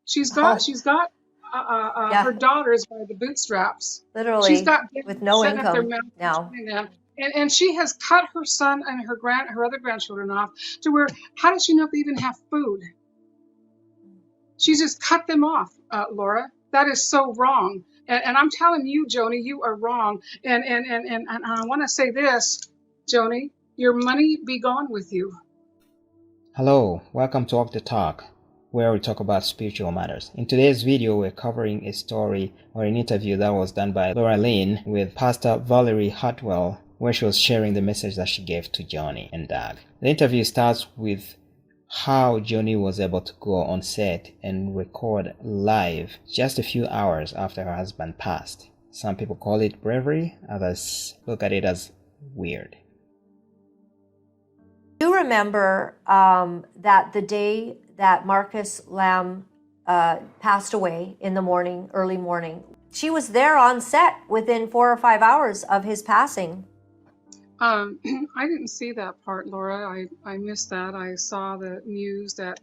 Oh, She's got yeah, her daughters by the bootstraps. She's literally got them with no setting up their income mouth and now. shooting them. And she has cut her son and her other grandchildren off to where, how does she know if they even have food? She's just cut them off, Laura. That is so wrong. And I'm telling you, Joni, you are wrong. And I want to say this, Joni, your money be gone with you. Hello, welcome to Walk the Talk, where we talk about spiritual matters. In today's video, we're covering a story or an interview that was done by Laura Lynn with Pastor Valerie Hartwell, where she was sharing the message that she gave to Joni and Doug. The interview starts with how Joni was able to go on set and record live just a few hours after her husband passed. Some people call it bravery, others look at it as weird. Do you remember that the day that Marcus Lamb passed away in the morning, early morning, she was there on set within 4 or 5 hours of his passing. I didn't see that part, Laura. I missed that. I saw the news that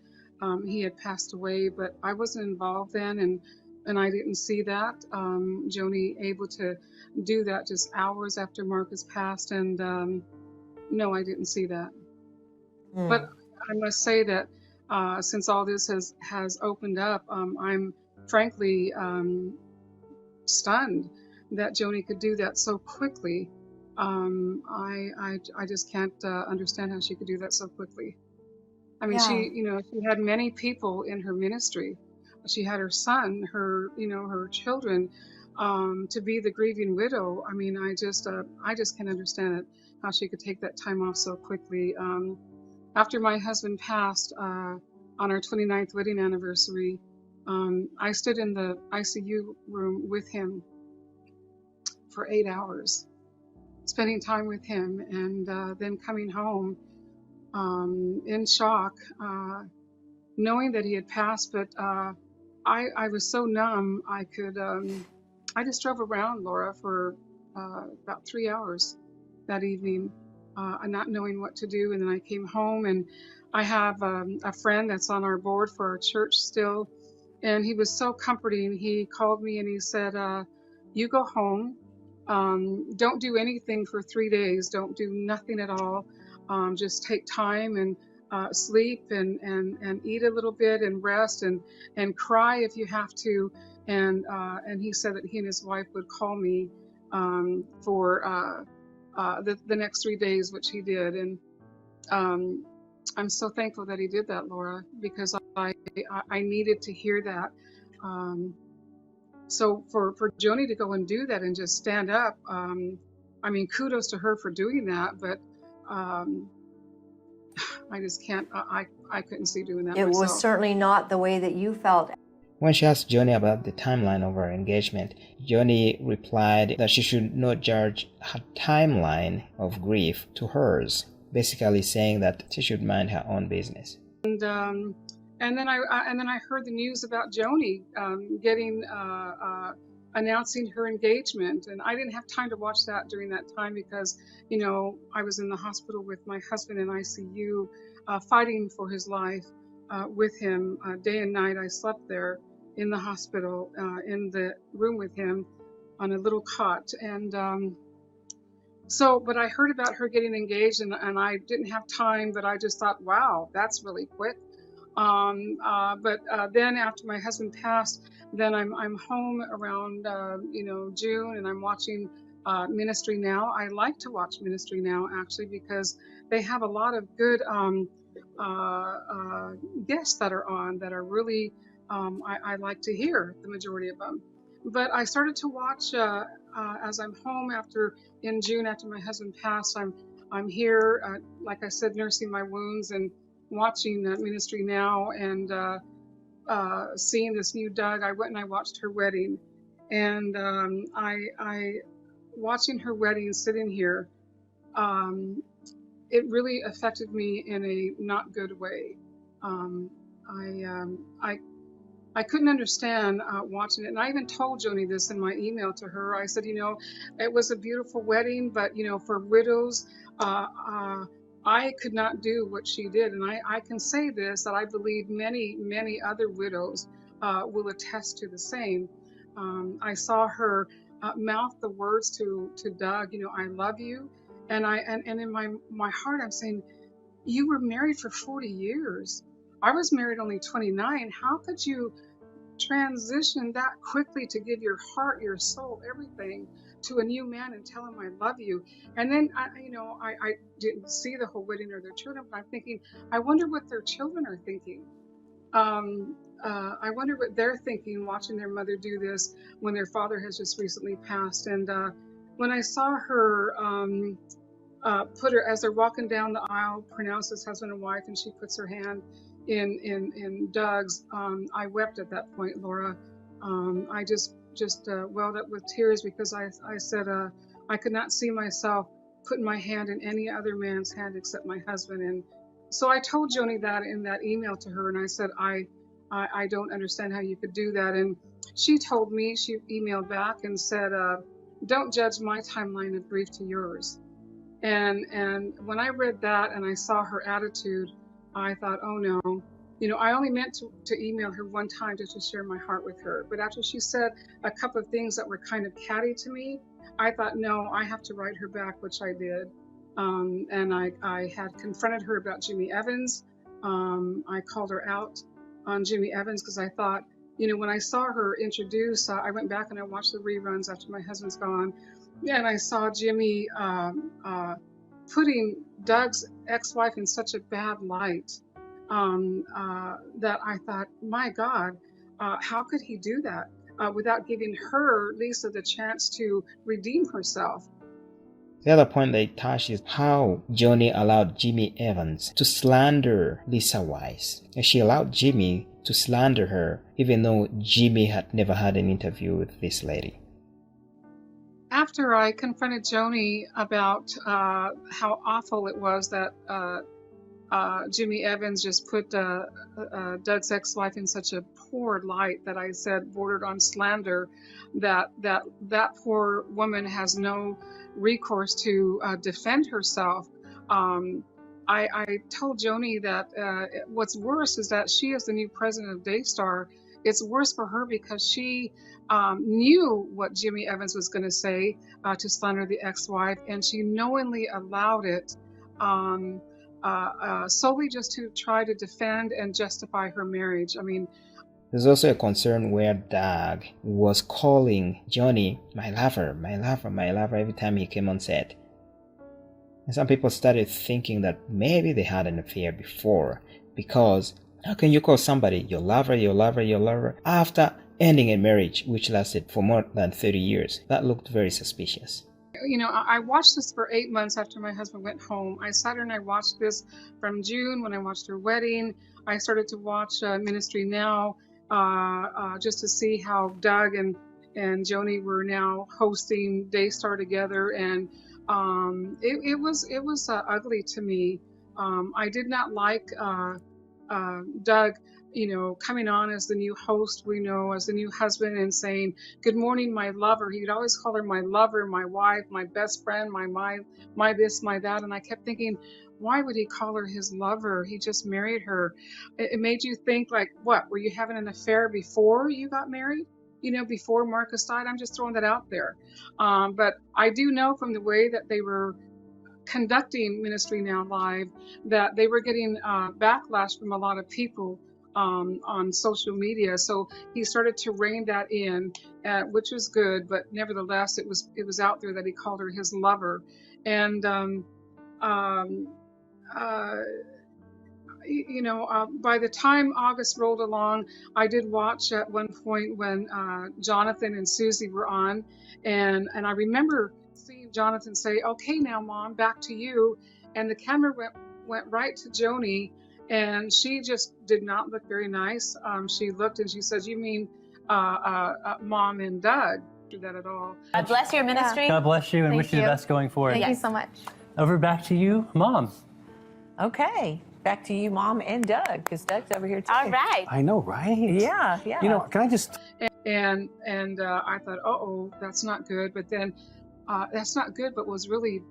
he had passed away, but I wasn't involved then, and I didn't see that. Joni able to do that just hours after Marcus passed, and no, I didn't see that. But I must say that since all this has opened up, I'm frankly stunned that Joni could do that so quickly. I just can't understand how she could do that so quickly. I mean, Yeah. she had many people in her ministry. She had her son, her children, to be the grieving widow. I mean, I just can't understand it, how she could take that time off so quickly. After my husband passed on our 29th wedding anniversary, I stood in the ICU room with him for 8 hours, spending time with him, and then coming home in shock, knowing that he had passed. But I was so numb, I just drove around, Laura, for about 3 hours that evening, not knowing what to do. And then I came home, and I have a friend that's on our board for our church still, and he was so comforting. He called me and he said, you go home. Don't do anything for 3 days. Don't do nothing at all. Just take time and sleep and eat a little bit and rest and cry if you have to. And he said that he and his wife would call me for the next 3 days, which he did. And I'm so thankful that he did that, Laura, because I needed to hear that. So for Joni to go and do that and just stand up, I mean, kudos to her for doing that. But I just can't. I couldn't see doing that It was myself. certainly not the way that you felt. When she asked Joni about the timeline of her engagement, Joni replied that she should not judge her timeline of grief to hers, basically saying that she should mind her own business. And then I heard the news about Joni getting announcing her engagement, and I didn't have time to watch that during that time because I was in the hospital with my husband in ICU, fighting for his life with him day and night. I slept there in the hospital in the room with him on a little cot, and but I heard about her getting engaged, and I didn't have time, but I just thought, wow, that's really quick. But then after my husband passed, then I'm home around June, and I'm watching Ministry Now. I like to watch Ministry Now actually because they have a lot of good guests that are on that are really I like to hear the majority of them. But I started to watch as I'm home in June after my husband passed. I'm here, like I said, nursing my wounds and watching Ministry Now and seeing this new Doug. I went and I watched her wedding, and I watching her wedding, sitting here, it really affected me in a not good way. I couldn't understand watching it, and I even told Joni this in my email to her. I said, it was a beautiful wedding, but for widows, I could not do what she did, and I can say this, that I believe many other widows will attest to the same. I saw her mouth the words to Doug, you know, I love you. And in my heart, I'm saying, you were married for 40 years. I was married only 29. How could you transition that quickly to give your heart, your soul, everything to a new man and tell him I love you? And then I didn't see the whole wedding or their children, but I'm thinking, I wonder what their children are thinking. I wonder what they're thinking watching their mother do this when their father has just recently passed. And when I saw her put her, as they're walking down the aisle, pronounce as husband and wife, and she puts her hand in Doug's, I wept at that point, Laura. I just welled up with tears because I said I could not see myself putting my hand in any other man's hand except my husband. And so I told Joni that in that email to her, and I said, I don't understand how you could do that. And she told me, she emailed back and said, don't judge my timeline of grief to yours. And when I read that and I saw her attitude, I thought, oh no, you know, I only meant to email her one time just to share my heart with her. But after she said a couple of things that were kind of catty to me, I thought, no, I have to write her back, which I did. And I had confronted her about Jimmy Evans. I called her out on Jimmy Evans because I thought, you know, when I saw her introduce, I went back and I watched the reruns after my husband's gone. Yeah, and I saw Jimmy putting Doug's ex-wife in such a bad light that I thought, my God, how could he do that without giving her, Lisa, the chance to redeem herself? The other point they touched is how Joni allowed Jimmy Evans to slander Lisa Weiss. And she allowed Jimmy to slander her, even though Jimmy had never had an interview with this lady. After I confronted Joni about how awful it was that Jimmy Evans just put Doug's ex-wife in such a poor light that I said bordered on slander, that poor woman has no recourse to defend herself. I told Joni that what's worse is that she is the new president of Daystar. It's worse for her because she knew what Jimmy Evans was going to say to slander the ex-wife, and she knowingly allowed it solely just to try to defend and justify her marriage. I mean, there's also a concern where Doug was calling Joni my lover, my lover, my lover every time he came on set. And some people started thinking that maybe they had an affair before, because how can you call somebody your lover, your lover, your lover after ending a marriage which lasted for more than 30 years? That looked very suspicious. You know, I watched this for 8 months after my husband went home. I sat here and I watched this from June when I watched her wedding. I started to watch Ministry Now just to see how Doug and Joni were now hosting Daystar together, and it was ugly to me. I did not like Doug, you know, coming on as the new host, we know, as the new husband, and saying, good morning, my lover. He'd always call her my lover, my wife, my best friend, my this, my that. And I kept thinking, why would he call her his lover? He just married her. It made you think, like, what, were you having an affair before you got married? You know, before Marcus died? I'm just throwing that out there. But I do know from the way that they were conducting Ministry Now Live that they were getting backlash from a lot of people on social media. So he started to rein that in, which was good, but nevertheless it was out there that he called her his lover. And you know, by the time August rolled along, I did watch at one point when Jonathan and Susie were on, and I remember seeing Jonathan say, okay, now Mom, back to you. And the camera went right to Joni, and she just did not look very nice. She looked and she said, you mean Mom and Doug? Do that at all. God bless your ministry. God bless you and wish you the best going forward. Thank you so much. Over back to you, Mom. Okay, back to you, Mom and Doug, because Doug's over here too. All right. I know, right? Yeah. You know, can I just... And I thought, uh-oh, that's not good. But then that's not good, but what was really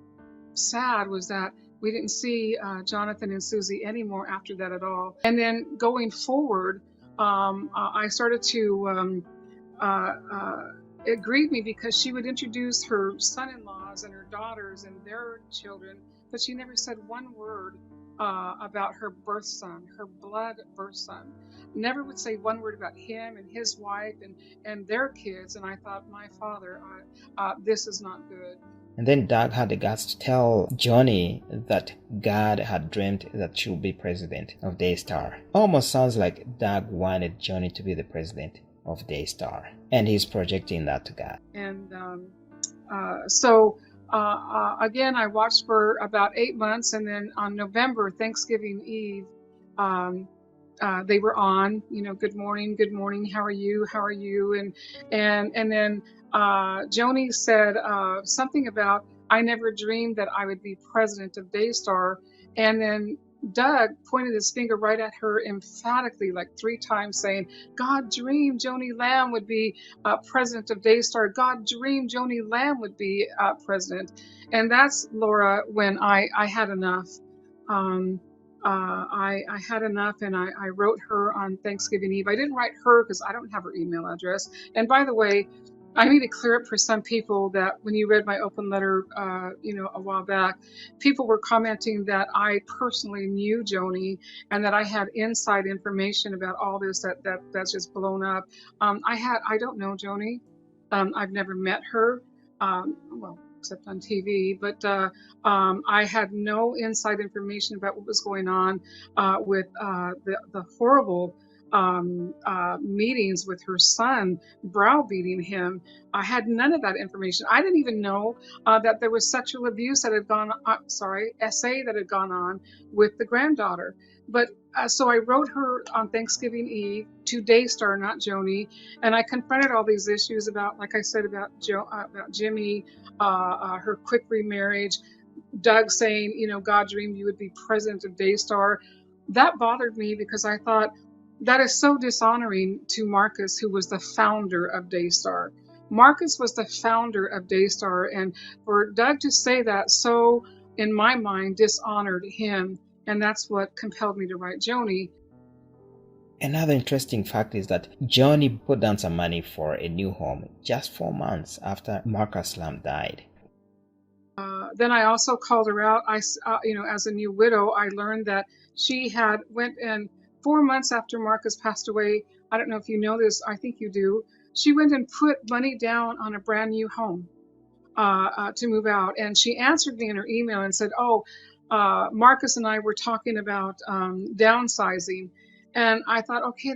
sad was that we didn't see Jonathan and Susie anymore after that at all. And then going forward, I started to, it grieved me because she would introduce her son-in-laws and her daughters and their children, but she never said one word about her birth son, her blood birth son. Never would say one word about him and his wife and their kids. And I thought, my Father, this is not good. And then Doug had the guts to tell Joanie that God had dreamt that she would be president of Daystar. Almost sounds like Doug wanted Joanie to be the president of Daystar, and he's projecting that to God. And so again, I watched for about 8 months, and then on November, Thanksgiving Eve, they were on, good morning, how are you? And then Joni said something about, I never dreamed that I would be president of Daystar. And then Doug pointed his finger right at her emphatically, like 3 times, saying, God dreamed Joni Lamb would be president of Daystar. God dreamed Joni Lamb would be president. And that's, Laura, when I had enough. I had enough, and I wrote her on Thanksgiving Eve. I didn't write her because I don't have her email address. And by the way, I need to clear up for some people that when you read my open letter, a while back, people were commenting that I personally knew Joni and that I had inside information about all this that's just blown up. I don't know Joni. I've never met her. Well, except on TV, but I had no inside information about what was going on with the horrible meetings with her son, browbeating him. I had none of that information. I didn't even know that there was sexual abuse that had gone, SA that had gone on with the granddaughter. But so I wrote her on Thanksgiving Eve to Daystar, not Joni, and I confronted all these issues about, like I said, about Jimmy, her quick remarriage, Doug saying, God dreamed you would be president of Daystar. That bothered me because I thought, that is so dishonoring to Marcus, who was the founder of Daystar. Marcus was the founder of Daystar, and for Doug to say that, so in my mind, dishonored him, and that's what compelled me to write Joni. Another interesting fact is that Joanie put down some money for a new home just 4 months after Marcus Lamb died. Then I also called her out. As a new widow, I learned that she had went and 4 months after Marcus passed away, I don't know if you know this, I think you do, she went and put money down on a brand new home to move out. And she answered me in her email and said, Marcus and I were talking about downsizing. And I thought, okay,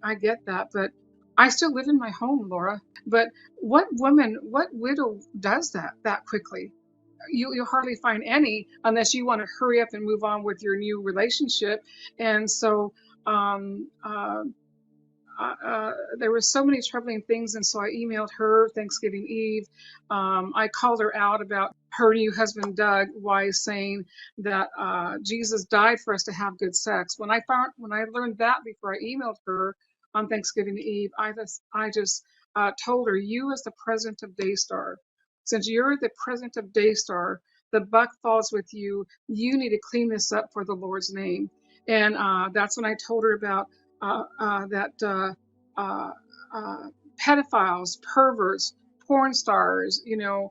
I get that, but I still live in my home, Laura. But what widow does that quickly? You'll hardly find any unless you want to hurry up and move on with your new relationship. And so there were so many troubling things, and so I emailed her Thanksgiving Eve. I called her out about her new husband Doug Weiss saying that Jesus died for us to have good sex. When I learned that before I emailed her on Thanksgiving Eve, I just told her, you as the president of Daystar, since you're the president of Daystar, the buck falls with you. You need to clean this up for the Lord's name. And that's when I told her about pedophiles, perverts, porn stars, the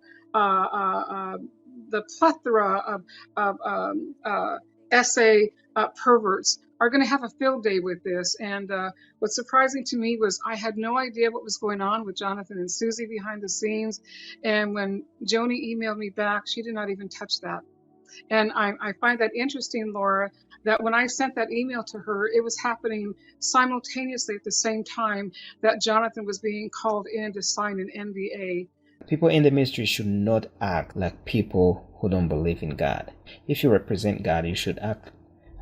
plethora of SA perverts are going to have a field day with this. And what's surprising to me was I had no idea what was going on with Jonathan and Susie behind the scenes. And when Joni emailed me back, she did not even touch that. And I find that interesting, Laura, that when I sent that email to her, it was happening simultaneously at the same time that Jonathan was being called in to sign an NDA. People in the ministry should not act like people who don't believe in God. If you represent God, you should act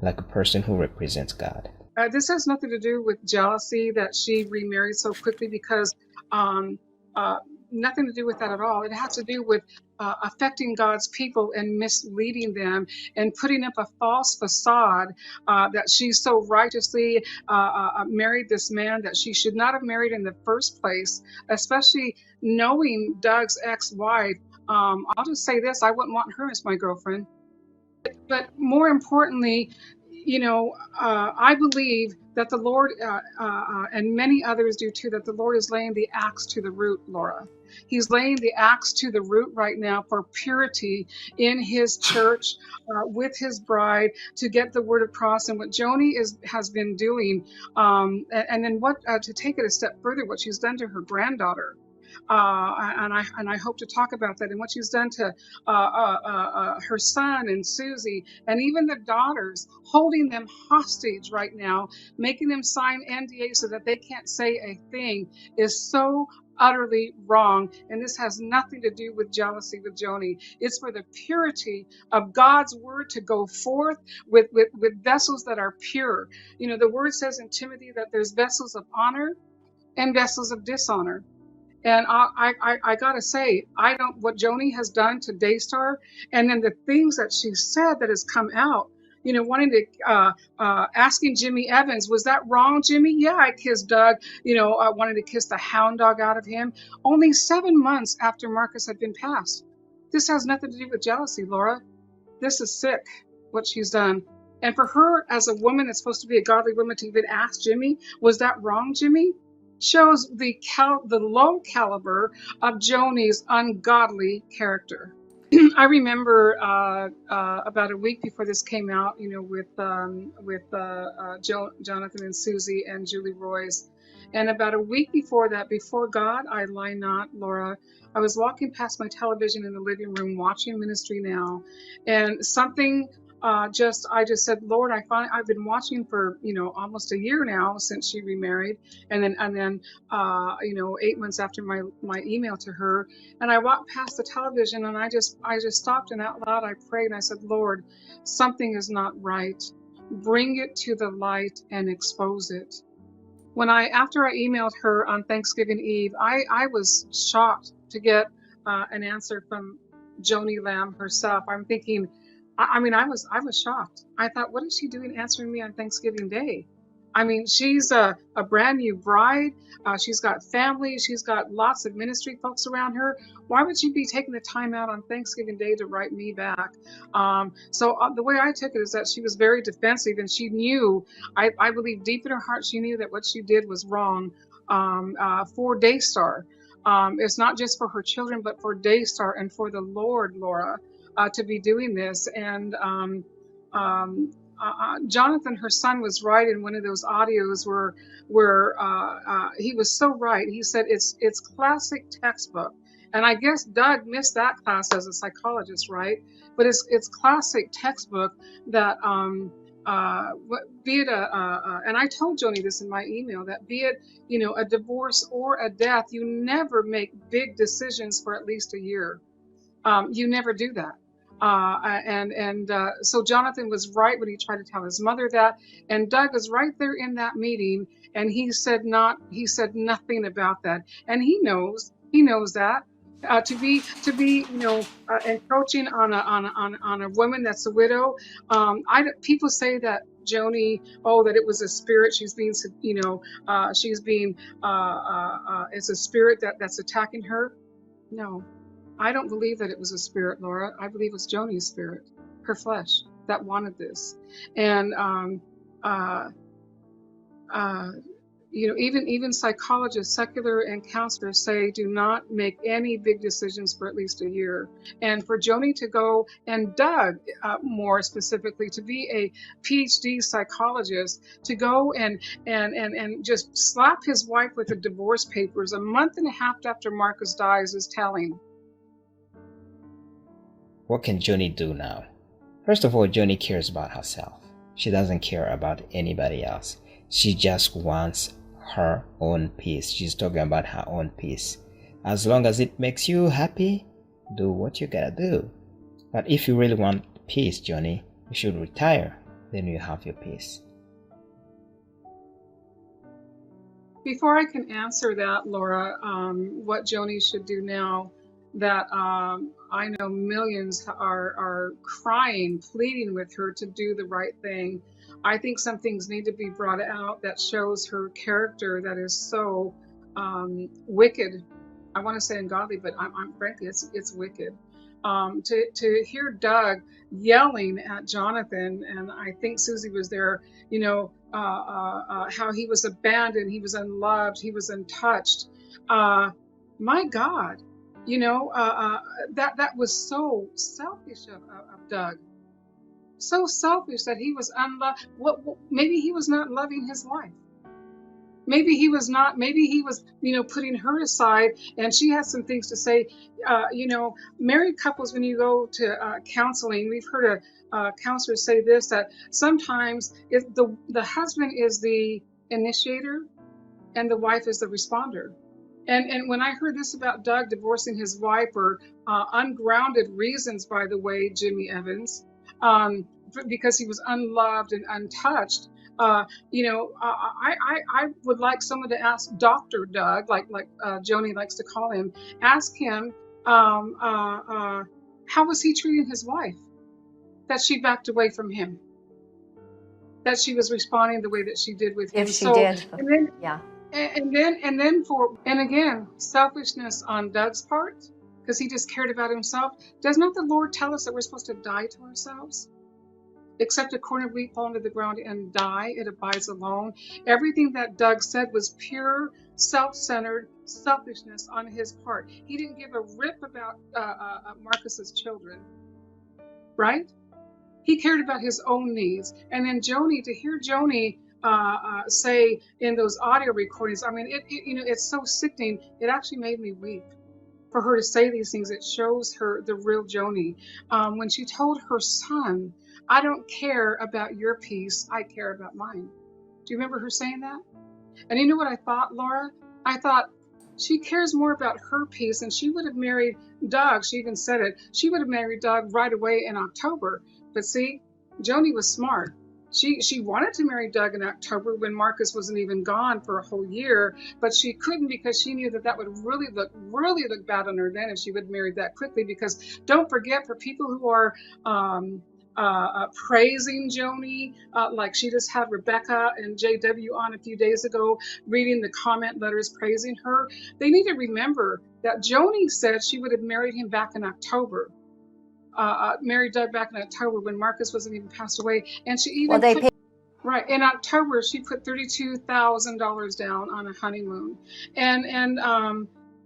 like a person who represents God. This has nothing to do with jealousy that she remarried so quickly, because nothing to do with that at all. It has to do with affecting God's people and misleading them and putting up a false facade that she so righteously married this man that she should not have married in the first place, especially knowing Doug's ex-wife. I'll just say this, I wouldn't want her as my girlfriend. But more importantly, I believe that the Lord, and many others do too, that the Lord is laying the axe to the root, Laura. He's laying the axe to the root right now for purity in his church, with his bride, to get the word across. And what Joni has been doing, and then what to take it a step further, what she's done to her granddaughter. And I hope to talk about that and what she's done to her son and Susie and even the daughters, holding them hostage right now, making them sign NDA so that they can't say a thing, is so utterly wrong. And this has nothing to do with jealousy with Joni. It's for the purity of God's word to go forth with vessels that are pure. The word says in Timothy that there's vessels of honor and vessels of dishonor. And I gotta say, I don't, what Joni has done to Daystar, and then the things that she said that has come out, wanting to, asking Jimmy Evans, was that wrong, Jimmy? Yeah, I kissed Doug, I wanted to kiss the hound dog out of him, only 7 months after Marcus had been passed. This has nothing to do with jealousy, Laura. This is sick, what she's done. And for her, as a woman that's supposed to be a godly woman, to even ask Jimmy, was that wrong, Jimmy? Shows the low caliber of Joni's ungodly character. I remember about a week before this came out, with Jonathan and Susie and Julie Royce, and about a week before that, before God, I lie not, Laura, I was walking past my television in the living room watching Ministry Now, and something. I just said, Lord, I've been watching for, almost a year now since she remarried. And then, 8 months after my email to her, and I walked past the television and I just stopped, and out loud I prayed and I said, Lord, something is not right. Bring it to the light and expose it. After I emailed her on Thanksgiving Eve, I was shocked to get an answer from Joni Lamb herself. I'm thinking, I was shocked. I thought, what is she doing answering me on Thanksgiving Day? She's a brand new bride. She's got family. She's got lots of ministry folks around her. Why would she be taking the time out on Thanksgiving Day to write me back? So the way I took it is that she was very defensive, and she knew, I believe deep in her heart, she knew that what she did was wrong for Daystar. It's not just for her children, but for Daystar and for the Lord, Laura, to be doing this. And Jonathan, her son, was right in one of those audios where he was so right. He said it's classic textbook, and I guess Doug missed that class as a psychologist, right? But it's classic textbook that be it and I told Joni this in my email, that be it a divorce or a death, you never make big decisions for at least a year. You never do that. So Jonathan was right when he tried to tell his mother that, and Doug was right there in that meeting, and he said nothing about that, and he knows that. To be encroaching on a woman that's a widow. People say that Joni, that it was a spirit. She's being, it's a spirit that's attacking her. No. I don't believe that it was a spirit, Laura. I believe it's Joni's spirit, her flesh, that wanted this. And even psychologists, secular and counselors say do not make any big decisions for at least a year. And for Joni to go, and Doug more specifically, to be a PhD psychologist, to go and just slap his wife with the divorce papers a month and a half after Marcus dies is telling. What can Joni do now? First of all, Joni cares about herself. She doesn't care about anybody else. She just wants her own peace. She's talking about her own peace. As long as it makes you happy, do what you gotta do. But if you really want peace, Joni, you should retire. Then you have your peace. Before I can answer that, Laura, what Joni should do now, that I know millions are crying, pleading with her to do the right thing. I think some things need to be brought out that shows her character that is so wicked. I want to say ungodly, but I'm frankly, it's wicked. To hear Doug yelling at Jonathan, and I think Susie was there, how he was abandoned, he was unloved, he was untouched. My God, that was so selfish of Doug. So selfish that he was unloved. Maybe he was not loving his wife. Maybe he was not, maybe he was, putting her aside, and she has some things to say. Married couples, when you go to counseling, we've heard a counselor say this, that sometimes if the husband is the initiator and the wife is the responder. And when I heard this about Doug divorcing his wife for ungrounded reasons, by the way, Jimmy Evans, because he was unloved and untouched, I would like someone to ask Dr. Doug, like Joni likes to call him, ask him how was he treating his wife, that she backed away from him, that she was responding the way that she did with him. If she did, and then, yeah. And again, selfishness on Doug's part, because he just cared about himself. Does not the Lord tell us that we're supposed to die to ourselves? Except a corn of wheat fall into the ground and die, it abides alone. Everything that Doug said was pure, self-centered selfishness on his part. He didn't give a rip about Marcus's children, right? He cared about his own needs. And then Joni, to hear Joni say in those audio recordings, I mean, it's so sickening. It actually made me weep. For her to say these things, it shows her the real Joni. When she told her son, I don't care about your peace, I care about mine. Do you remember her saying that? And you know what I thought, Laura? I thought, she cares more about her peace, and she would have married Doug. She even said it. She would have married Doug right away in October. But see, Joni was smart. She wanted to marry Doug in October when Marcus wasn't even gone for a whole year, but she couldn't because she knew that would really look bad on her then if she would marry that quickly. Because don't forget, for people who are praising Joni, like she just had Rebecca and JW on a few days ago, reading the comment letters praising her, they need to remember that Joni said she would have married him back in October. Married Doug back in October when Marcus wasn't even passed away, and she even right in October she put $32,000 down on a honeymoon, and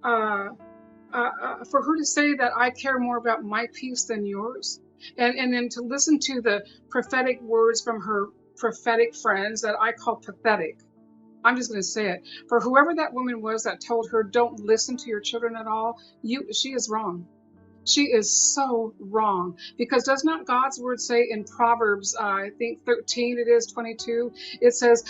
for her to say that I care more about my peace than yours, and then to listen to the prophetic words from her prophetic friends that I call pathetic. I'm just going to say it. For whoever that woman was that told her don't listen to your children at all, she is wrong. She is so wrong, because does not God's word say in Proverbs, I think 13, it is 22, it says,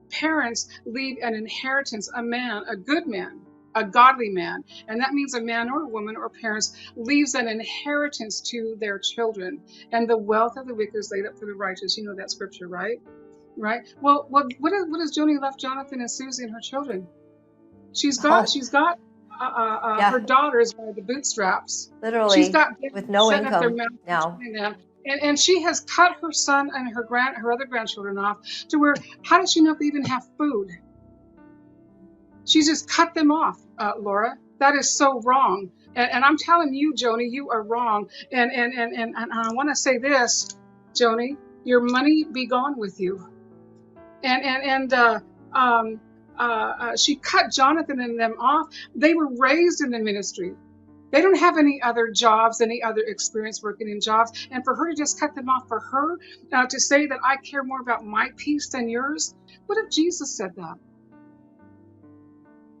parents leave an inheritance, a man, a good man, a godly man, and that means a man or a woman or parents leaves an inheritance to their children, and the wealth of the wicked is laid up for the righteous. You know that scripture, right? Right? Well, what has Joni left Jonathan and Susie and her children? She's got her daughters by the bootstraps. Literally, she's got with no income now. And she has cut her son and her other grandchildren off to where, how does she know if they even have food? She's just cut them off, Laura. That is so wrong. And I'm telling you, Joni, you are wrong. And I want to say this, Joni, your money be gone with you. She cut Jonathan and them off. They were raised in the ministry. They don't have any other jobs, any other experience working in jobs. And for her to just cut them off, for her to say that I care more about my peace than yours, what if Jesus said that?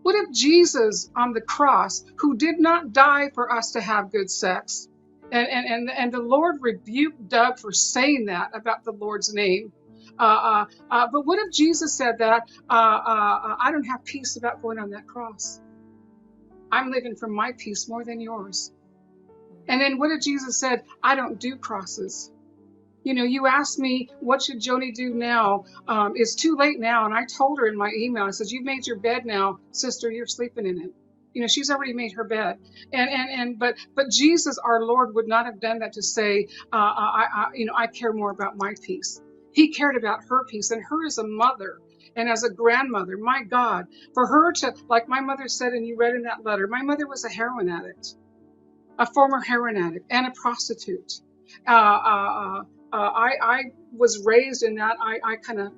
What if Jesus on the cross, who did not die for us to have good sex, and the Lord rebuked Doug for saying that about the Lord's name, but what if Jesus said that, I don't have peace about going on that cross. I'm living for my peace more than yours. And then what if Jesus said, I don't do crosses. You asked me, what should Joni do now? It's too late now. And I told her in my email, I said, you've made your bed now, sister, you're sleeping in it. She's already made her bed. But Jesus, our Lord, would not have done that to say, I care more about my peace. He cared about her peace, and her as a mother and as a grandmother. My God, for her to, like my mother said, and you read in that letter, my mother was a heroin addict. a former heroin addict, and a prostitute. I was raised in that. I kind of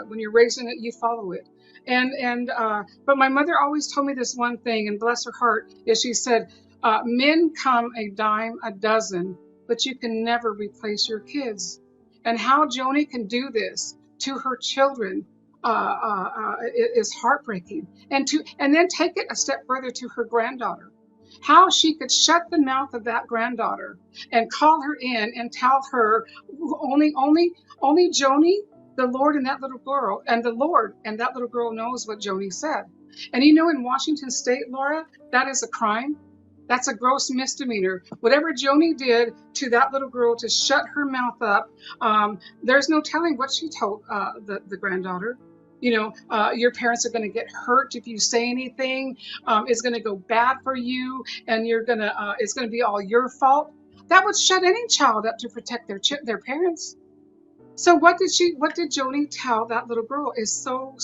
when you're raised in it, you follow it. But my mother always told me this one thing, and bless her heart, is she said, "Men come a dime a dozen, but you can never replace your kids." And how Joni can do this to her children is heartbreaking. And then take it a step further to her granddaughter. How she could shut the mouth of that granddaughter and call her in and tell her only Joni, the Lord and that little girl, and the Lord and that little girl knows what Joni said. And you know, in Washington State, Laura, that is a crime. That's a gross misdemeanor. Whatever Joni did to that little girl to shut her mouth up, there's no telling what she told the granddaughter. You know, your parents are going to get hurt if you say anything. It's going to go bad for you, and it's going to be all your fault. That would shut any child up to protect their parents. So what did Joni tell that little girl is so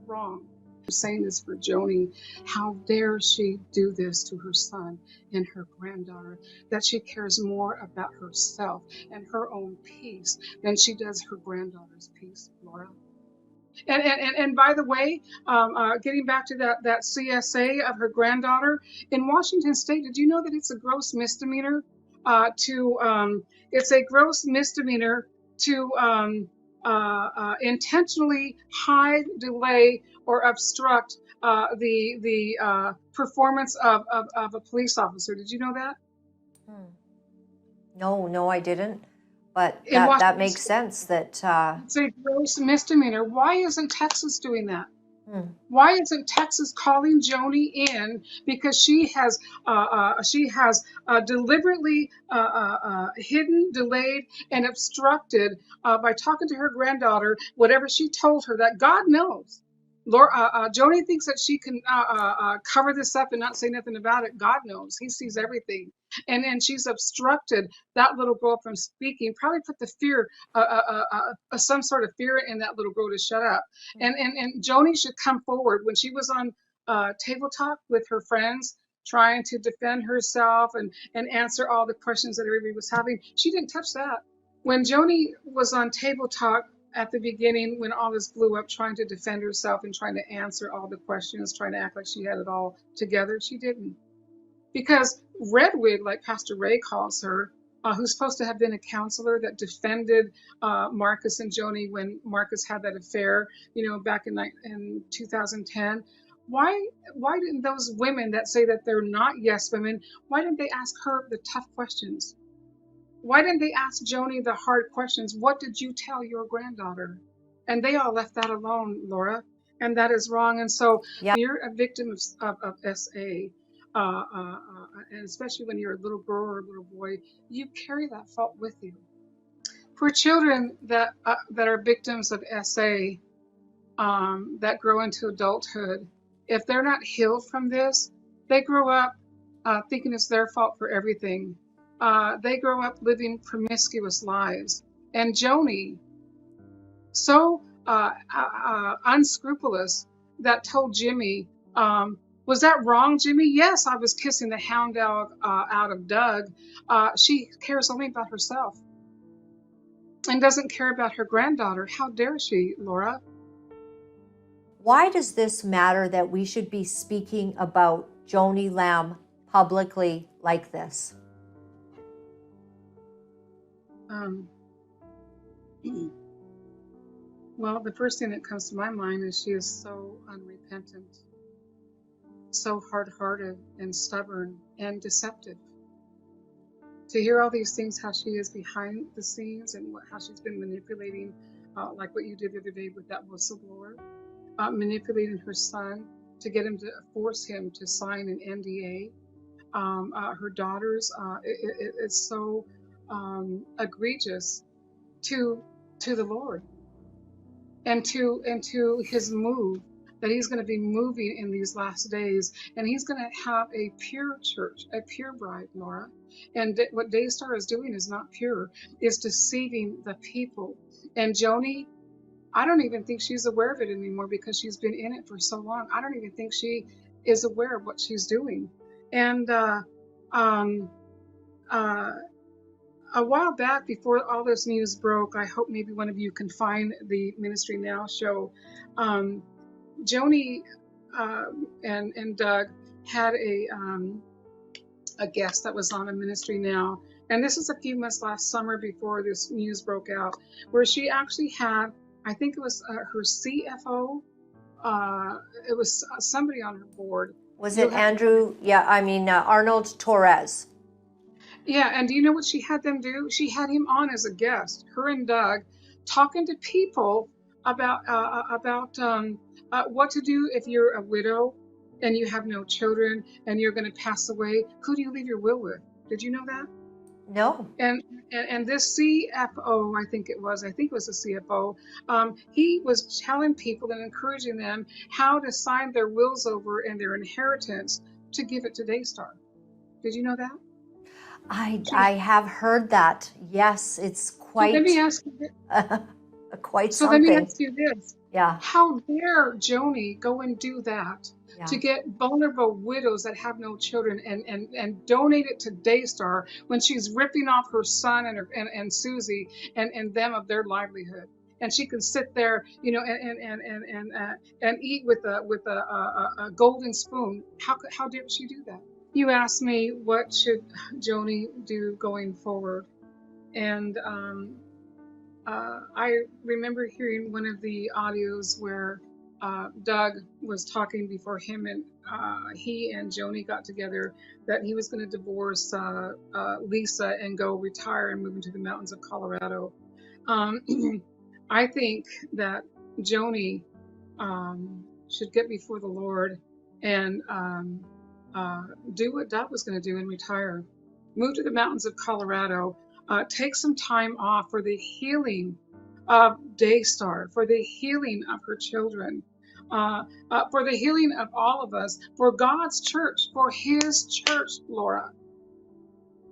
wrong. I'm saying this for Joni. How dare she do this to her son and her granddaughter, that she cares more about herself and her own peace than she does her granddaughter's peace, Laura. And by the way, getting back to that CSA of her granddaughter in Washington State, did you know that it's a gross misdemeanor to intentionally hide, delay, or obstruct the performance of a police officer? Did you know that? No, I didn't. But that makes sense. That it's a gross misdemeanor. Why isn't Texas doing that? Why isn't Texas calling Joni in? Because she has deliberately hidden, delayed, and obstructed by talking to her granddaughter whatever she told her that God knows. Joni thinks that she can cover this up and not say nothing about it. God knows. He sees everything. And she's obstructed that little girl from speaking, probably put the fear, some sort of fear in that little girl to shut up. And Joni should come forward. When she was on Table Talk with her friends, trying to defend herself and answer all the questions that everybody was having, she didn't touch that. When Joni was on Table Talk at the beginning, when all this blew up, trying to defend herself and trying to answer all the questions, trying to act like she had it all together, she didn't. Because Redwig, like Pastor Ray calls her, who's supposed to have been a counselor that defended Marcus and Joni when Marcus had that affair, you know, back in 2010. Why didn't those women that say that they're not yes women, why didn't they ask her the tough questions? Why didn't they ask Joni the hard questions? What did you tell your granddaughter? And they all left that alone, Laura, and that is wrong. And so you're a victim of SA. And especially when you're a little girl or a little boy, you carry that fault with you. For children that are victims of SA, that grow into adulthood, if they're not healed from this, they grow up thinking it's their fault for everything. They grow up living promiscuous lives. And Joni, so unscrupulous, that told Jimmy, was that wrong, Jimmy? Yes, I was kissing the hound dog out of Doug. She cares only about herself and doesn't care about her granddaughter. How dare she, Laura? Why does this matter that we should be speaking about Joni Lamb publicly like this? Well, the first thing that comes to my mind is she is so unrepentant, so hard-hearted and stubborn and deceptive. To hear all these things, how she is behind the scenes and how she's been manipulating, like what you did the other day with that whistleblower, manipulating her son to get him to force him to sign an NDA. Her daughters, it's so egregious to the Lord and to his move, that he's going to be moving in these last days, and he's going to have a pure church, a pure bride, Laura. And what Daystar is doing is not pure, is deceiving the people. And Joni, I don't even think she's aware of it anymore, because she's been in it for so long. I don't even think she is aware of what she's doing. And A while back, before all this news broke, I hope maybe one of you can find the Ministry Now show. Joni and Doug had a guest that was on a Ministry Now, and this is a few months last summer before this news broke out, where she actually had, I think it was her CFO. It was somebody on her board. Was it Andrew? Yeah, I mean Arnold Torres. Yeah, and do you know what she had them do? She had him on as a guest, her and Doug, talking to people about what to do if you're a widow and you have no children and you're going to pass away. Who do you leave your will with? Did you know that? No. And this CFO, I think it was a CFO, he was telling people and encouraging them how to sign their wills over and their inheritance to give it to Daystar. Did you know that? I have heard that. Yes, it's quite. So let me ask you quite so something. let me ask you this. Yeah. How dare Joni go and do that to get vulnerable widows that have no children and donate it to Daystar when she's ripping off her son and Susie and them of their livelihood? And she can sit there, you know, and eat with a golden spoon. How dare she do that? You asked me what should Joni do going forward, and I remember hearing one of the audios where Doug was talking before him and he and Joni got together that he was going to divorce Lisa and go retire and move into the mountains of Colorado. I think that Joni should get before the Lord and do what Doug was going to do and retire. Move to the mountains of Colorado. Take some time off for the healing of Daystar, for the healing of her children, for the healing of all of us, for God's church, for His church, Laura.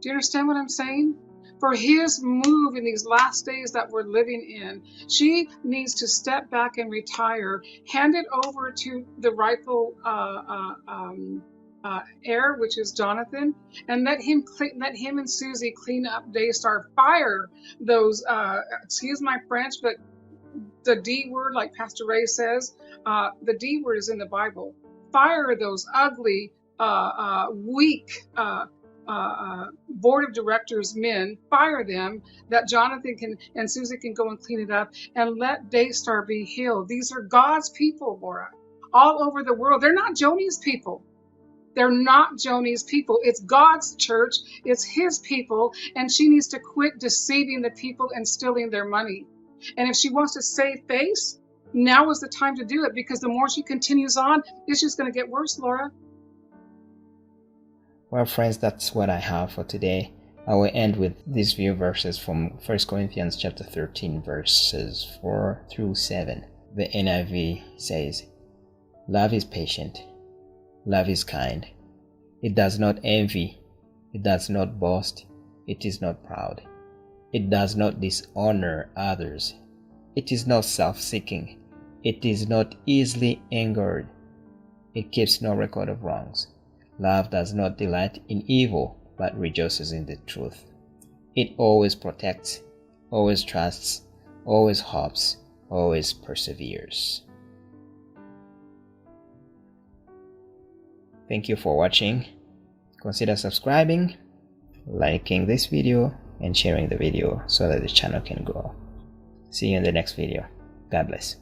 Do you understand what I'm saying? For His move in these last days that we're living in. She needs to step back and retire, hand it over to the rightful heir, which is Jonathan, and let him and Susie clean up Daystar. Fire those, excuse my French, but the D word, like Pastor Ray says, the D word is in the Bible. Fire those ugly, weak board of directors men. Fire them, that Jonathan and Susie can go and clean it up, and let Daystar be healed. These are God's people, Laura, all over the world. They're not Joni's people. They're not Joni's people. It's God's church. It's His people. And she needs to quit deceiving the people and stealing their money. And if she wants to save face, now is the time to do it, because the more she continues on, it's just going to get worse, Laura. Well, friends, that's what I have for today. I will end with these few verses from 1 Corinthians chapter 13, verses 4 through 7. The NIV says, "Love is patient. Love is kind. It does not envy. It does not boast. It is not proud. It does not dishonor others. It is not self-seeking. It is not easily angered. It keeps no record of wrongs. Love does not delight in evil, but rejoices in the truth. It always protects, always trusts, always hopes, always perseveres." Thank you for watching. Consider subscribing, liking this video, and sharing the video so that the channel can grow. See you in the next video. God bless.